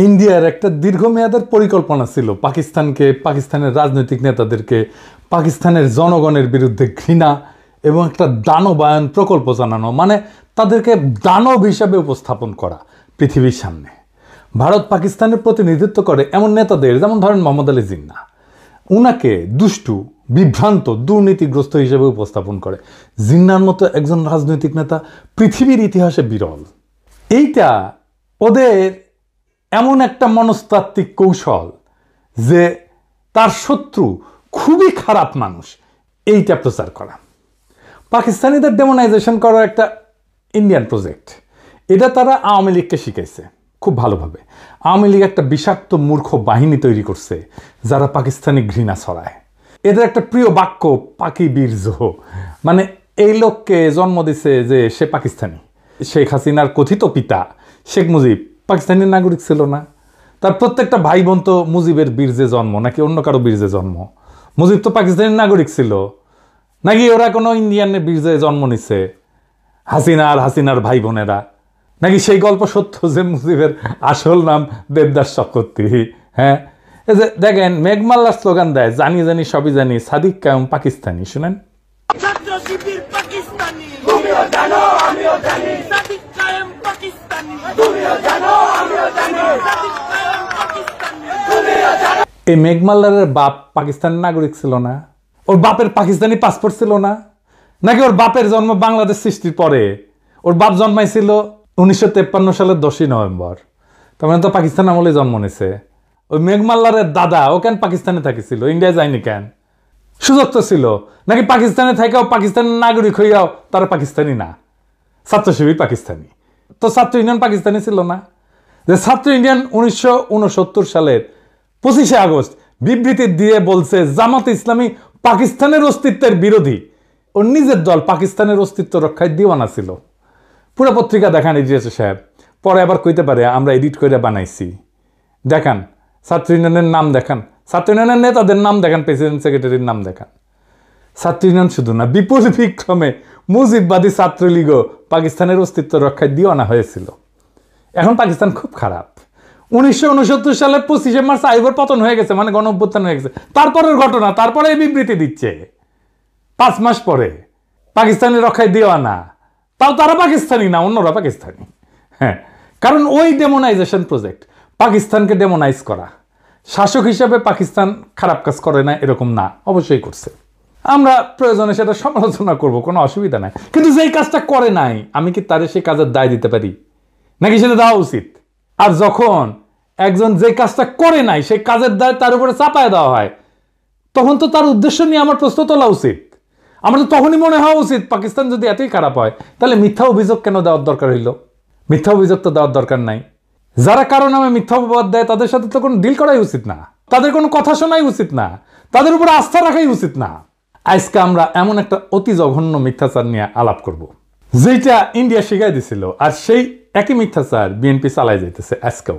ইন্ডিয়ার একটা দীর্ঘমেয়াদের পরিকল্পনা ছিল পাকিস্তানকে, পাকিস্তানের রাজনৈতিক নেতাদেরকে পাকিস্তানের জনগণের বিরুদ্ধে ঘৃণা এবং একটা দানবায়ন প্রকল্প জানানো, মানে তাদেরকে দানব হিসাবে উপস্থাপন করা পৃথিবীর সামনে। ভারত পাকিস্তানের প্রতিনিধিত্ব করে এমন নেতাদের, যেমন ধরেন মোহাম্মদ আলী জিন্নাহ, উনাকে দুষ্টু, বিভ্রান্ত, দুর্নীতিগ্রস্ত হিসেবে উপস্থাপন করে। জিন্নাহর মতো একজন রাজনৈতিক নেতা পৃথিবীর ইতিহাসে বিরল। এইটা ওদের এমন একটা মনস্তাত্ত্বিক কৌশল যে তার শত্রু খুবই খারাপ মানুষ, এইটা প্রচার করা। পাকিস্তানিদের ডেমোনাইজেশন করার একটা ইন্ডিয়ান প্রজেক্ট, এটা তারা আওয়ামী লীগকে শিখাইছে খুব ভালোভাবে। আওয়ামী লীগ একটা বিষাক্ত মূর্খ বাহিনী তৈরি করছে যারা পাকিস্তানি ঘৃণা ছড়ায়। এদের একটা প্রিয় বাক্য পাকি বীর্য, মানে এই লোককে জন্ম দিছে যে সে পাকিস্তানি। শেখ হাসিনার কথিত পিতা শেখ মুজিব পাকিস্তানি নাগরিক ছিল না? তার প্রত্যেকটা ভাই বোন তো মুজিবের বীর্যে জন্ম নাকি অন্য কারো বীর্যে জন্ম? মুজিব তো পাকিস্তানি নাগরিক ছিল নাকি ওরা কোনো ইন্ডিয়ানের বীর্যে জন্ম নিছে? হাসিনার ভাই বোনেরা নাকি সেই গল্প সত্য যে মুজিবের আসল নাম দেবদাস চক্রবর্তী? হ্যাঁ, এই যে দেখেন মেঘমাল্লার স্লোগান দেয়, জানি জানি সবই জানি, সাদিক কায়েম পাকিস্তানি। শুনেন, এই মেঘমাল্লারের বাপ পাকিস্তানের নাগরিক ছিল না? ওর বাপের পাকিস্তানি পাসপোর্ট ছিল না? নাকি ওর বাপের জন্ম বাংলাদেশ সৃষ্টির পরে? ওর বাপ জন্মাইছিল 1953 সালের 10ই নভেম্বর, তার মানে তো পাকিস্তান আমলে জন্ম নিছে। ওই মেঘমাল্লারের দাদা ও কেন পাকিস্তানে থাকিছিল, ইন্ডিয়ায় যায়নি কেন? সুযোগ তো ছিল। নাকি পাকিস্তানে থাকাও পাকিস্তানের নাগরিক হইয়াও তারা পাকিস্তানি না, ছাত্র শিবির পাকিস্তানি? তো ছাত্র ইউনিয়ন পাকিস্তানি ছিল না? যে ছাত্র ইউনিয়ন 1969 সালের 25শে আগস্ট বিবৃতি দিয়ে বলছে জামাত ইসলামী পাকিস্তানের অস্তিত্বের বিরোধী। ওর নিজের দল পাকিস্তানের অস্তিত্ব রক্ষায় দিওয়ানা ছিল। পুরো পত্রিকা দেখান ইডিএস সাহেব, পরে আবার কইতে পারে আমরা এডিট করে বানাইছি। দেখান ছাত্র ইউনিয়নের নাম দেখান, ছাত্র ইউনিয়নের নেতাদের নাম দেখান, প্রেসিডেন্ট সেক্রেটারির নাম দেখান। ছাত্র ইউনিয়ন শুধু না, বিপুল বিক্রমে মুজিববাদী ছাত্রলীগও পাকিস্তানের অস্তিত্ব রক্ষায় দিওয়ানা হয়েছিল। এখন পাকিস্তান খুব খারাপ। 1969 সালে 25শে মার্চ আইয়ুবের পতন হয়ে গেছে, মানে গণ অভ্যুত্থান হয়ে গেছে। তারপরের ঘটনা, তারপরে এই বিবৃতি দিচ্ছে 5 মাস পরে পাকিস্তানের রক্ষায় দিওয়ানা। তাও তারা পাকিস্তানি না, অন্যরা পাকিস্তানি। হ্যাঁ, কারণ ওই ডেমোনাইজেশন প্রজেক্ট, পাকিস্তানকে ডেমোনাইজ করা। শাসক হিসাবে পাকিস্তান খারাপ কাজ করে না এরকম না, অবশ্যই করছে। আমরা প্রয়োজনে সেটা সমালোচনা করব, কোনো অসুবিধা নাই। কিন্তু যেই কাজটা করে নাই, আমি কি তারে সেই কাজের দায় দিতে পারি? নাকি সেটা দেওয়া উচিত? আর যখন একজন যে কাজটা করে নাই সেই কাজের দায় তার উপরে চাপায় দেওয়া হয়, তখন তো তার উদ্দেশ্য নিয়ে আমার প্রশ্ন তোলা উচিত। আমার তো তখনই মনে হওয়া উচিত পাকিস্তান যদি এতই খারাপ হয় তাহলে মিথ্যা অভিযোগ কেন দেওয়ার দরকার হইল? মিথ্যা অভিযোগ তো দেওয়ার দরকার নাই। যারা কারো নামে মিথ্যা অপবাদ দেয় তাদের সাথে তো কোনো ডিল করাই উচিত না, তাদের কোনো কথা শোনাই উচিত না, তাদের উপরে আস্থা রাখাই উচিত না। আজকে আমরা এমন একটা অতি জঘন্য মিথ্যাচার নিয়ে আলাপ করব যেটা ইন্ডিয়া শিখাই দিছিল, আর সেই একই মিথ্যাচার বিএনপি চালাই যাইতেছে আজকেও।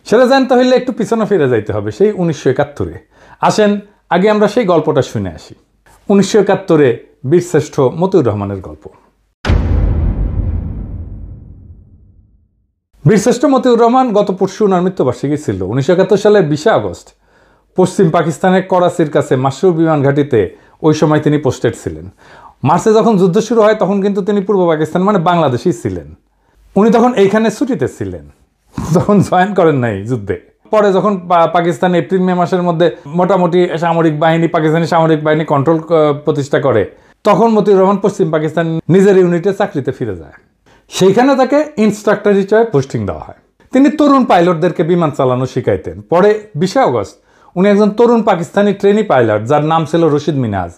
সেটা জানতে হইলে একটু পিছনে ফিরে যাইতে হবে, সেই 1971-এ। আসেন আগে আমরা সেই গল্পটা শুনে আসি। 1971-এ বীরশ্রেষ্ঠ মতিউর রহমানের গল্প। বীরশ্রেষ্ঠ মতিউর রহমান গত পরশু ওনার মৃত্যুবার্ষিকী ছিল। 1971 সালের 20শে আগস্ট পশ্চিম পাকিস্তানের করাচির কাছে মাসরুর বিমান ঘাঁটিতে ওই সময় তিনি পোস্টেড ছিলেন। মার্চে যখন যুদ্ধ শুরু হয় তখন কিন্তু তিনি পূর্ব পাকিস্তান মানে বাংলাদেশেই ছিলেন। উনি তখন এইখানে ছুটিতে ছিলেন, তখন জয়েন করেন নাই যুদ্ধে। পরে যখন পাকিস্তান এপ্রিল মে মাসের মধ্যে মোটামুটি সামরিক বাহিনী, পাকিস্তানি সামরিক বাহিনী কন্ট্রোল প্রতিষ্ঠা করে, তখন মতিউর রহমান পশ্চিম পাকিস্তান নিজের ইউনিটে চাকরিতে ফিরে যায়। সেইখানে তাকে ইনস্ট্রাক্টর হিসেবে পোস্টিং দেওয়া হয়। তিনি তরুণ পাইলটদেরকে বিমান চালানো শিখাইতেন। পরে 20শে আগস্ট উনি একজন তরুণ পাকিস্তানি ট্রেনি পাইলট, যার নাম ছিল রশিদ মিনাজ,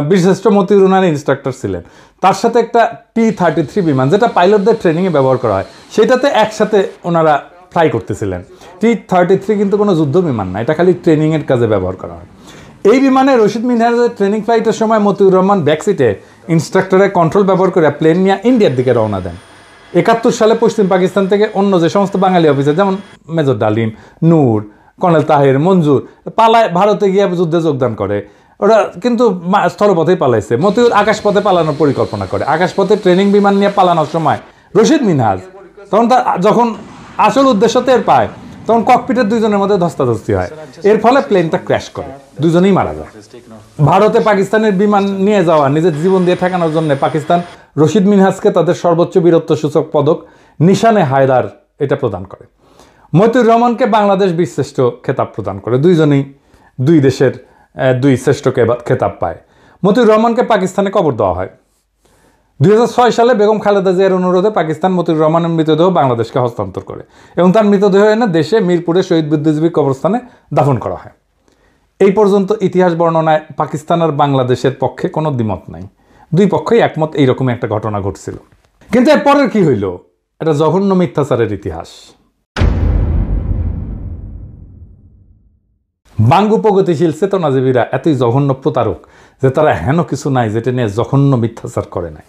বীরশ্রেষ্ঠ মতিউর রহমানের ইনস্ট্রাক্টর ছিলেন। তার সাথে একটা T-33 বিমান, যেটা পাইলটদের ট্রেনিংয়ে ব্যবহার করা হয়, সেটাতে একসাথে ওনারা ফ্লাই করতেছিলেন। T-33 কিন্তু কোনো যুদ্ধ বিমান না, এটা খালি ট্রেনিংয়ের কাজে ব্যবহার করা হয়। এই বিমানে রশিদ মিনাজের ট্রেনিং ফ্লাইটের সময় মতিউর রহমান ব্যাকসিটে ইনস্ট্রাক্টরের কন্ট্রোল ব্যবহার করে প্লেন নিয়ে ইন্ডিয়ার দিকে রওনা দেন। 71 সালে পশ্চিম পাকিস্তান থেকে অন্য যে সমস্ত বাঙালি অফিসার যেমন মেজর ডালিম, নূর, কর্নেল তাহের, মঞ্জুর পালায় ভারতে গিয়ে যুদ্ধে যোগদান করে। ওরা কিন্তু স্থলপথেই পালাইছে। মতিউর আকাশপথে পালানোর পরিকল্পনা করে। আকাশপথে ট্রেনিং বিমান নিয়ে পালানোর সময় রশিদ মিনহাজ তখন যখন আসল উদ্দেশ্য টের পায় তখন ককপিটের দুইজনের মধ্যে ধস্তাধস্তি হয়। এর ফলে প্লেনটা ক্র্যাশ করে, দুজনেই মারা যায়। ভারতে পাকিস্তানের বিমান নিয়ে যাওয়া নিজের জীবন দিয়ে ঠেকানোর জন্য পাকিস্তান রশিদ মিনহাজকে তাদের সর্বোচ্চ বীরত্বসূচক পদক নিশানে হায়দার এটা প্রদান করে। মতিউর রহমানকে বাংলাদেশ বীরশ্রেষ্ঠ খেতাব প্রদান করে। দুইজনেই দুই দেশের দুই শ্রেষ্ঠ খেতাব পায়। মতিউর রহমানকে পাকিস্তানে কবর দেওয়া হয়। 2006 সালে বেগম খালেদা জিয়ার অনুরোধে পাকিস্তান মতিউর রহমানের মৃতদেহ বাংলাদেশকে হস্তান্তর করে এবং তার মৃতদেহ এনে দেশে মিরপুরে শহীদ বুদ্ধিজীবী কবরস্থানে দাফন করা হয়। এই পর্যন্ত ইতিহাস বর্ণনায় পাকিস্তান আর বাংলাদেশের পক্ষে কোনো দ্বিমত নাই, দুই পক্ষই একমত এইরকম একটা ঘটনা ঘটছিল। কিন্তু এর পরের কি হইল? এটা জঘন্য মিথ্যাচারের ইতিহাস। বাঙ্গু প্রগতিশীল চেতনাজীবীরা এতই জঘন্য প্রতারক যে তারা হেন কিছু নাই যেটা নিয়ে জঘন্য মিথ্যাচার করে নাই।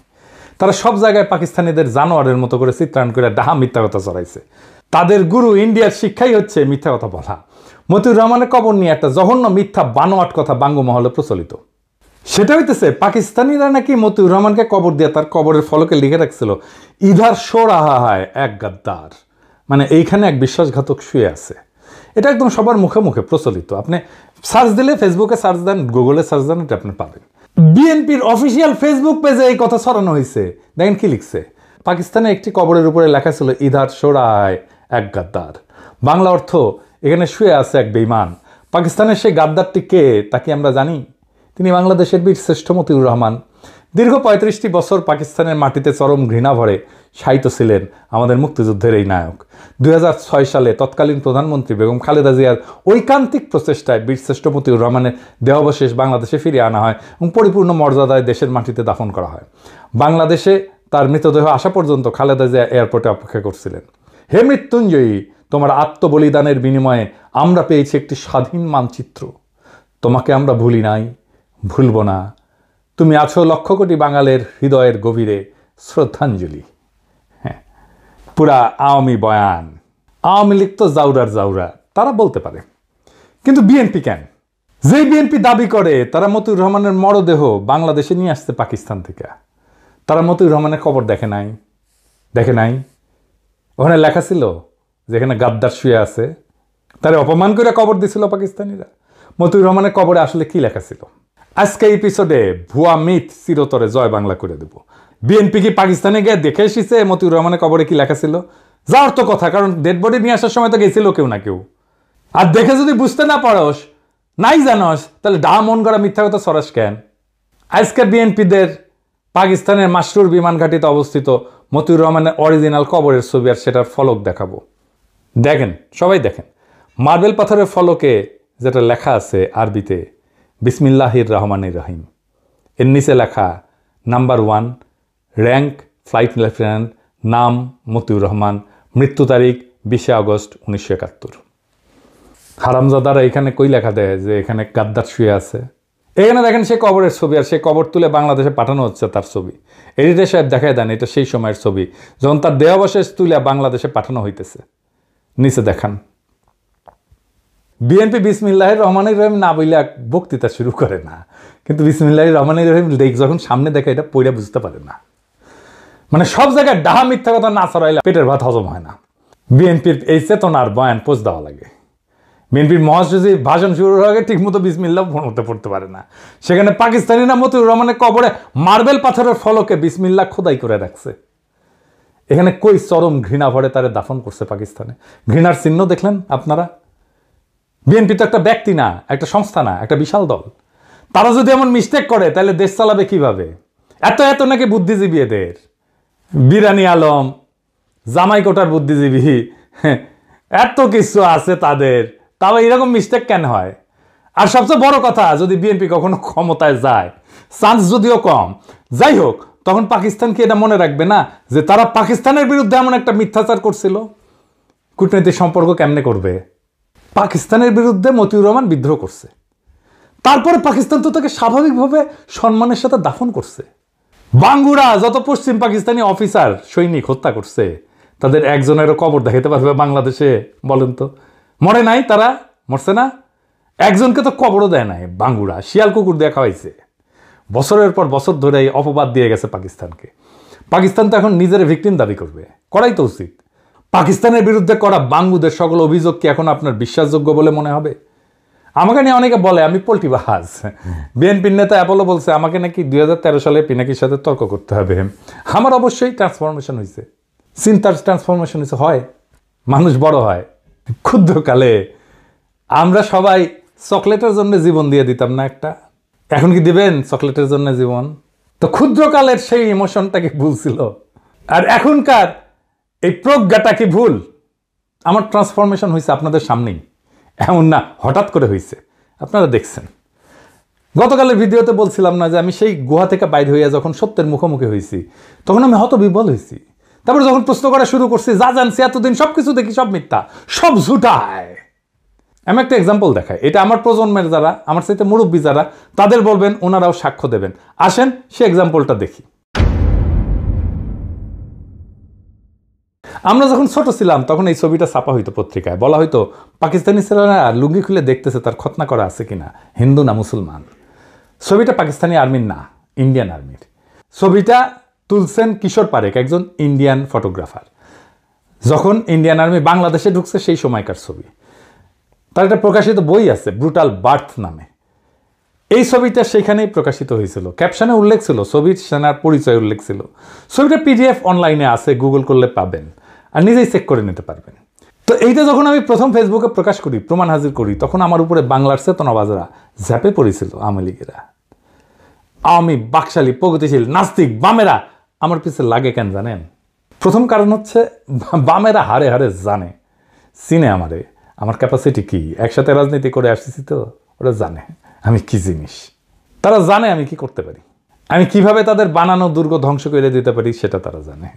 তারা সব জায়গায় পাকিস্তানিদের জানোয়ারের মতো করে চিত্রায়ন করে ডাহা মিথ্যা কথা চড়াইছে। তাদের গুরু ইন্ডিয়ার শিক্ষাই হচ্ছে মিথ্যা কথা বলা। মতিউর রহমানের কবর নিয়ে একটা জঘন্য মিথ্যা বানোয়াট কথা বাঙ্গু মহলে প্রচলিত। সেটা হইতেছে পাকিস্তানিরা নাকি মতিউর রহমানকে কবর দিয়ে তার কবরের ফলকে লিখে রাখছিল, ইধার শো রাহা হায় এক গাদ্দার, মানে এইখানে এক বিশ্বাসঘাতক শুয়ে আছে। এটা একদম সবার মুখে মুখে প্রচলিত। আপনি সার্চ দিলে, ফেসবুকে সার্চ দেন, গুগলে সার্চ দেন, এটা আপনি পাবেন। বিএনপির অফিসিয়াল ফেসবুক পেজে এই কথা ছড়ানো হয়েছে। দেখেন কি লিখছে, পাকিস্তানে একটি কবরের উপরে লেখা ছিল ইধার শো রাহা হায় এক গাদ্দার। বাংলা অর্থ, এখানে শুয়ে আছে এক বেঈমান। পাকিস্তানের সেই গাদ্দারটি কে তা কি আমরা জানি? তিনি বাংলাদেশের বীরশ্রেষ্ঠ মতিউর রহমান। দীর্ঘ 35টি বছর পাকিস্তানের মাটিতে চরম ঘৃণা ভরে শায়িত ছিলেন আমাদের মুক্তিযুদ্ধের এই নায়ক। 2006 সালে তৎকালীন প্রধানমন্ত্রী বেগম খালেদা জিয়ার ঐকান্তিক প্রচেষ্টায় বীরশ্রেষ্ঠ মতিউর রহমানের দেহাবশেষ বাংলাদেশে ফিরিয়ে আনা হয় এবং পরিপূর্ণ মর্যাদায় দেশের মাটিতে দাফন করা হয়। বাংলাদেশে তার মৃতদেহ আসা পর্যন্ত খালেদা জিয়া এয়ারপোর্টে অপেক্ষা করছিলেন। হে মৃত্যুঞ্জয়ী, তোমার আত্মবলিদানের বিনিময়ে আমরা পেয়েছি একটি স্বাধীন মানচিত্র। তোমাকে আমরা ভুলি নাই, ভুলব না। তুমি আছো লক্ষ কোটি বাঙালের হৃদয়ের গভীরে শ্রদ্ধাঞ্জলি। হ্যাঁ, পুরা আওয়ামী বয়ান। আওয়ামী লীগ তো জাউরার জাউরা, তারা বলতে পারে, কিন্তু বিএনপি কেন? যেই বিএনপি দাবি করে তারা মতিউর রহমানের মরদেহ বাংলাদেশে নিয়ে আসছে পাকিস্তান থেকে, তারা মতিউর রহমানের কবর দেখে নাই? ওখানে লেখা ছিল যেখানে গাদ্দার শুয়ে আছে, তারা অপমান করে কবর দিছিল পাকিস্তানিরা। মতিউর রহমানের কবরে আসলে কি লেখা ছিল? আজকে এপিসোডে ভুয়া মিথ চিরতরে জয় বাংলা করে দেব। বিএনপি কি পাকিস্তানে গিয়ে দেখে এসেছে মতিউর রহমানের কবরে কি লেখা ছিল? যাওয়ার তো কথা, কারণ ডেড বডি নিয়ে আসার সময় তো গেছিল কেউ না কেউ। আর দেখে যদি বুঝতে না পারস, নাই জানস, তাহলে ডা মন করা মিথ্যা কথা সরাস কেন? আজকে বিএনপিদের পাকিস্তানের মাসরুর বিমান ঘাঁটিতে অবস্থিত মতিউর রহমানের অরিজিনাল কবরের ছবি আর সেটার ফলক দেখাবো। দেখেন, সবাই দেখেন, মার্বেল পাথরের ফলকে যেটা লেখা আছে আরবিতে বিসমিল্লাহির রহমানির রহিম, এর নিচে লেখা নাম্বার 1, র্যাঙ্ক ফ্লাইট লেফটেন্যান্ট, নাম মতিউর রহমান, মৃত্যু তারিখ 20 আগস্ট 1971। হারামজাদারা এখানে কই লেখা দেয় যে এখানে গাদ্দার শুয়ে আছে? এখানে দেখেন সেই কবরের ছবি, আর সেই কবর তুলে বাংলাদেশে পাঠানো হচ্ছে তার ছবি। এডিটর সাহেব দেখায় দেন এটা সেই সময়ের ছবি যখন তার দেহাবশেষ তুলে বাংলাদেশে পাঠানো হইতেছে। নিচে দেখান, বিএনপি বিসমিল্লাহির রহমানির রহিম না বইলে বক্তৃতা শুরু করে না, কিন্তু বিসমিল্লাহির রহমানির রহিম যখন সামনে দেখে এটা পড়ে বুঝতে পারে না। মানে সব জায়গায় ডাহা মিথ্যা কথা না ছড়াইলে পেটের ভাত হজম হয় না। বিএনপির এই চেতনার বয়ান পোষ দেওয়া লাগে। বিএনপির মহাসচিব ভাষণ শুরুর আগে ঠিক মতো বিসমিল্লাহ পড়তে পারে না। সেখানে পাকিস্তানিরা মতিউর রহমানের কবরে মার্বেল পাথরের ফলকে বিসমিল্লাহ খোদাই করে রাখছে। এখানে কই চরম ঘৃণা ভরে তারে দাফন করছে পাকিস্তানে। ঘৃণার চিহ্ন দেখলেন আপনারা? বিএনপি তো একটা ব্যক্তি না, একটা সংস্থা না, একটা বিশাল দল। তারা যদি এমন মিস্টেক করে তাহলে দেশ চালাবে কিভাবে? এত নাকি বুদ্ধিজীবী এদের, বিরানি আলম, জামাই কোটার বুদ্ধিজীবী, এত কিছু আছে তাদের, তাও এরকম মিস্টেক কেন হয়? আর সবচেয়ে বড় কথা, যদি বিএনপি কখনো ক্ষমতায় যায়, চান্স যদিও কম, যাই হোক, তখন পাকিস্তান কি এটা মনে রাখবে না যে তারা পাকিস্তানের বিরুদ্ধে এমন একটা মিথ্যাচার করছিল? কূটনৈতিক সম্পর্ক কেমনে করবে? পাকিস্তানের বিরুদ্ধে মতিউর রহমান বিদ্রোহ করছে, তারপরে পাকিস্তান তো তাকে স্বাভাবিকভাবে সম্মানের সাথে দাফন করছে। বাঙ্গুরা যত পশ্চিম পাকিস্তানি অফিসার সৈনিক হত্যা করছে তাদের একজনেরও কবর দেখাতে পারবে বাংলাদেশে? বলেন তো, মরে নাই তারা? মরছে না? একজনকে তো কবরও দেয় নাই। বাঙ্গুরা শিয়াল কুকুর দিয়ে খাওয়াইছে। বছরের পর বছর ধরে এই অপবাদ দিয়ে গেছে পাকিস্তানকে। পাকিস্তান তো এখন নিজের ভিকটিম দাবি করবে, করাই তো উচিত। পাকিস্তানের বিরুদ্ধে করা বাঙ্গুদের সকল অভিযোগ কি এখন আপনার বিশ্বাসযোগ্য বলে মনে হবে? আমাকে নিয়ে অনেকে বলে আমি পোল্টিবাজ। বিএনপির নেতা অ্যাপোলো বলছে আমাকে নাকি 2013 সালে পিনাকির সাথে তর্ক করতে হবে। আমার অবশ্যই ট্রান্সফরমেশন হয়েছে, চিন্তার ট্রান্সফরমেশন হয়েছে। হয়, মানুষ বড় হয়। ক্ষুদ্রকালে আমরা সবাই চকলেটের জন্য জীবন দিয়ে দিতাম না একটা? এখন কি দিবেন চকলেটের জন্য জীবন? তো ক্ষুদ্রকালের সেই ইমোশনটা কি ভুল ছিল? আর এখনকার এই প্রজ্ঞাটা কি ভুল? আমার ট্রান্সফরমেশন হয়েছে আপনাদের সামনেই, এমন না হঠাৎ করে হয়েছে, আপনারা দেখছেন। গতকালের ভিডিওতে বলছিলাম না যে আমি সেই গুহা থেকে বাইরে হইয়া যখন সত্যের মুখোমুখি হয়েছি তখন আমি হতবিহ্বল হয়েছি। তারপরে যখন প্রশ্ন করা শুরু করছি, যা জানছি এতদিন সবকিছু দেখি সব মিথ্যা, সব ঝুটায়। আমি একটা এক্সাম্পল দেখাই, এটা আমার প্রজন্মের যারা, আমার সাথে মুরব্বী যারা, তাদের বলবেন, ওনারাও সাক্ষ্য দেবেন। আসেন সে এক্সাম্পলটা দেখি। আমরা যখন ছোট ছিলাম তখন এই ছবিটা ছাপা হইতো পত্রিকায়, বলা হইতো পাকিস্তানি ছেলেরা লুঙ্গি খুলে দেখতেছে তার খতনা করা আছে কিনা, হিন্দু না মুসলমান। ছবিটা পাকিস্তানি আর্মির না, ইন্ডিয়ান আর্মির। ছবিটা তুলছেন কিশোর পারেক, একজন ইন্ডিয়ান ফটোগ্রাফার। যখন ইন্ডিয়ান আর্মি বাংলাদেশে ঢুকছে সেই সময়কার ছবি। তার একটা প্রকাশিত বই আছে ব্রুটাল বার্থ নামে। এই ছবিটা সেখানেই প্রকাশিত হয়েছিল। ক্যাপশনে উল্লেখ ছিল, ছবির সেনার পরিচয় উল্লেখ ছিল। ছবিটা PDF অনলাইনে আছে, গুগল করলে পাবেন, আর নিজেই চেক করে নিতে পারবেন। তো এইটা যখন আমি প্রথম ফেসবুকে প্রকাশ করি, প্রমাণ হাজির করি, তখন আমার উপরে বাংলার চেতনাবাজারা ঝাঁপে পড়েছিল। আওয়ামী লীগেরা, আওয়ামী বাকশালী প্রগতিশীল নাস্তিক বামেরা আমার পিছে লাগে কেন জানেন? প্রথম কারণ হচ্ছে বামেরা হারে হারে জানে, চিনে আমারে, আমার ক্যাপাসিটি কি, একসাথে রাজনীতি করে আসতেছি তো ওরা জানে আমি কি জিনিস। তারা জানে আমি কি করতে পারি, আমি কিভাবে তাদের বানানো দুর্গ ধ্বংস করে দিতে পারি সেটা তারা জানে।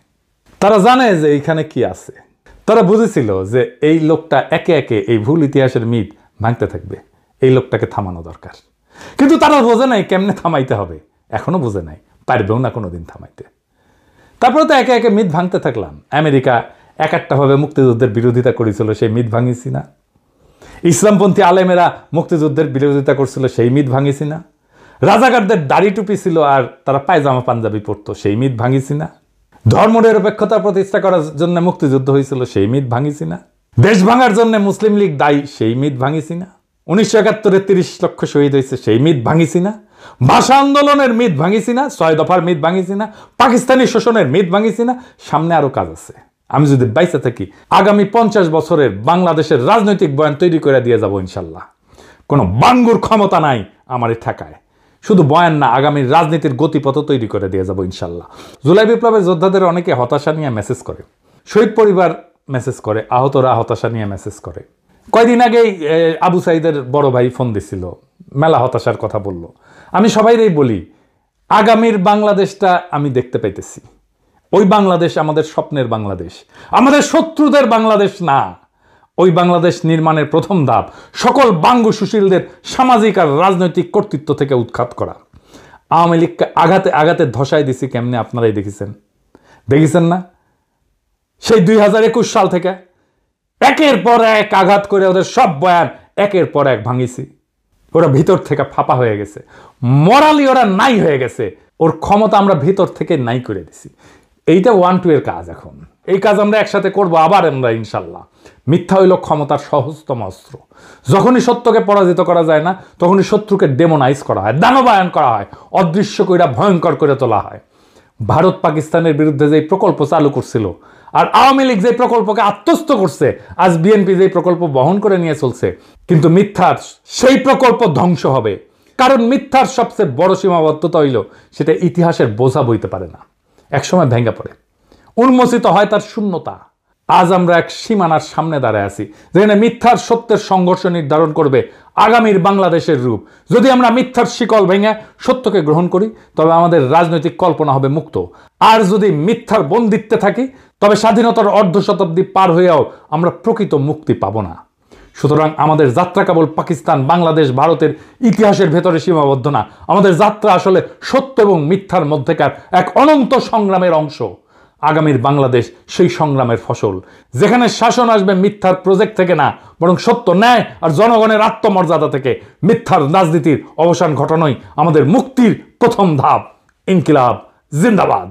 তারা জানে যে এইখানে কি আছে। তারা বুঝেছিল যে এই লোকটা একে একে এই ভুল ইতিহাসের মিথ ভাঙতে থাকবে, এই লোকটাকে থামানো দরকার। কিন্তু তারা বোঝে নাই কেমনে থামাইতে হবে, এখনো বোঝে নাই, পারবেও না কোনোদিন থামাইতে। তারপরে তো একে একে মিথ ভাঙতে থাকলাম। আমেরিকা এক একটা ভাবে মুক্তিযুদ্ধের বিরোধিতা করেছিল, সেই মিথ ভাঙিছি না? ইসলামপন্থী আলেমেরা মুক্তিযুদ্ধের বিরোধিতা করছিল, সেই মিথ ভাঙিছি না? রাজাকারদের দাড়ি টুপি ছিল আর তারা পায়জামা পাঞ্জাবি পরতো, সেই মিথ ভাঙিছি না? ধর্ম নিরপেক্ষতা প্রতিষ্ঠা করার জন্য মুক্তিযুদ্ধ হয়েছিল, সেই মিথ ভাঙিছি না? দেশ ভাঙার জন্য মুসলিম লীগ দায়ী, সেই মিথ ভাঙিছি না? 1971-এ 30 লক্ষ শহীদ হয়েছে, সেই মিথ ভাঙিছি না? ভাষা আন্দোলনের মিথ ভাঙিছি না? 6 দফার মিথ ভাঙিছি না? পাকিস্তানি শোষণের মিথ ভাঙিছি না? সামনে আরো কাজ আছে। আমি যদি বাইসে থাকি আগামী 50 বছরের বাংলাদেশের রাজনৈতিক বয়ান তৈরি করে দিয়ে যাব ইনশাল্লাহ। কোনো বাঙ্গুর ক্ষমতা নাই আমারে ঠেকায়। শুধু বয়ান না, আগামীর রাজনীতির গতিপথ তৈরি করে দিয়ে যাব ইনশাল্লাহ। জুলাই বিপ্লবের যোদ্ধাদের অনেকে হতাশা নিয়ে মেসেজ করে, শহীদ পরিবার মেসেজ করে, আহতরা হতাশা নিয়ে মেসেজ করে। কয়দিন আগেই আবু সাইদের বড় ভাই ফোন দিছিল, মেলা হতাশার কথা বলল। আমি সবাইরই বলি, আগামীর বাংলাদেশটা আমি দেখতে পাইতেছি। ওই বাংলাদেশ আমাদের স্বপ্নের বাংলাদেশ, আমাদের শত্রুদের বাংলাদেশ না। ওই বাংলাদেশ নির্মাণের প্রথম ধাপ সকল বাঙ্গু সুশীলদের সামাজিক আর রাজনৈতিক কর্তৃত্ব থেকে উৎখাত করা। আওয়ামী লীগকে আঘাতে আঘাতে ধসাই দিছি কেমনে, আপনারাই দেখেছেন না? সেই 2021 সাল থেকে একের পর এক আঘাত করে ওদের সব বয়ান একের পর এক ভাঙিছি। ওরা ভিতর থেকে ফাঁপা হয়ে গেছে, মরালি ওরা নাই হয়ে গেছে। ওর ক্ষমতা আমরা ভিতর থেকে নাই করে দিছি। এইটা 1-2 এর কাজ। এখন এই কাজ আমরা একসাথে করবো আবার আমরা ইনশাল্লাহ। মিথ্যা হইল ক্ষমতার সহজতম অস্ত্র। যখনই সত্যকে পরাজিত করা যায় না, তখনই শত্রুকে ডেমোনাইজ করা হয়, দানবায়ন করা হয়, অদৃশ্য কইরা ভয়ঙ্কর করে তোলা হয়। ভারত পাকিস্তানের বিরুদ্ধে যে প্রকল্প চালু করছিল, আর আওয়ামী লীগ যে প্রকল্পকে আত্মস্থ করছে, আজ বিএনপি যে প্রকল্প বহন করে নিয়ে চলছে, কিন্তু মিথ্যার সেই প্রকল্প ধ্বংস হবে। কারণ মিথ্যার সবচেয়ে বড় সীমাবদ্ধতা হইল সেটা ইতিহাসের বোঝা বইতে পারে না, একসময় ভেঙে পড়ে, উন্মোচিত হয় তার শূন্যতা। আজ আমরা এক সীমানার সামনে দাঁড়ায় আছি, যেখানে মিথ্যার সত্যের সংঘর্ষ নির্ধারণ করবে আগামীর বাংলাদেশের রূপ। যদি আমরা মিথ্যার শিকল ভেঙে সত্যকে গ্রহণ করি, তবে আমাদের রাজনৈতিক কল্পনা হবে মুক্ত। আর যদি মিথ্যার বন্দিত্বে থাকি, তবে স্বাধীনতার অর্ধ শতাব্দী পার হয়েও আমরা প্রকৃত মুক্তি পাব না। সুতরাং আমাদের যাত্রা কেবল পাকিস্তান, বাংলাদেশ, ভারতের ইতিহাসের ভেতরে সীমাবদ্ধ না। আমাদের যাত্রা আসলে সত্য এবং মিথ্যার মধ্যেকার এক অনন্ত সংগ্রামের অংশ। আগামীর বাংলাদেশ সেই সংগ্রামের ফসল, যেখানে শাসন আসবে মিথ্যার প্রজেক্ট থেকে না, বরং সত্য, ন্যায় আর জনগণের আত্মমর্যাদা থেকে। মিথ্যার রাজনীতির অবসান ঘটানোই আমাদের মুক্তির প্রথম ধাপ। ইনকিলাব জিন্দাবাদ।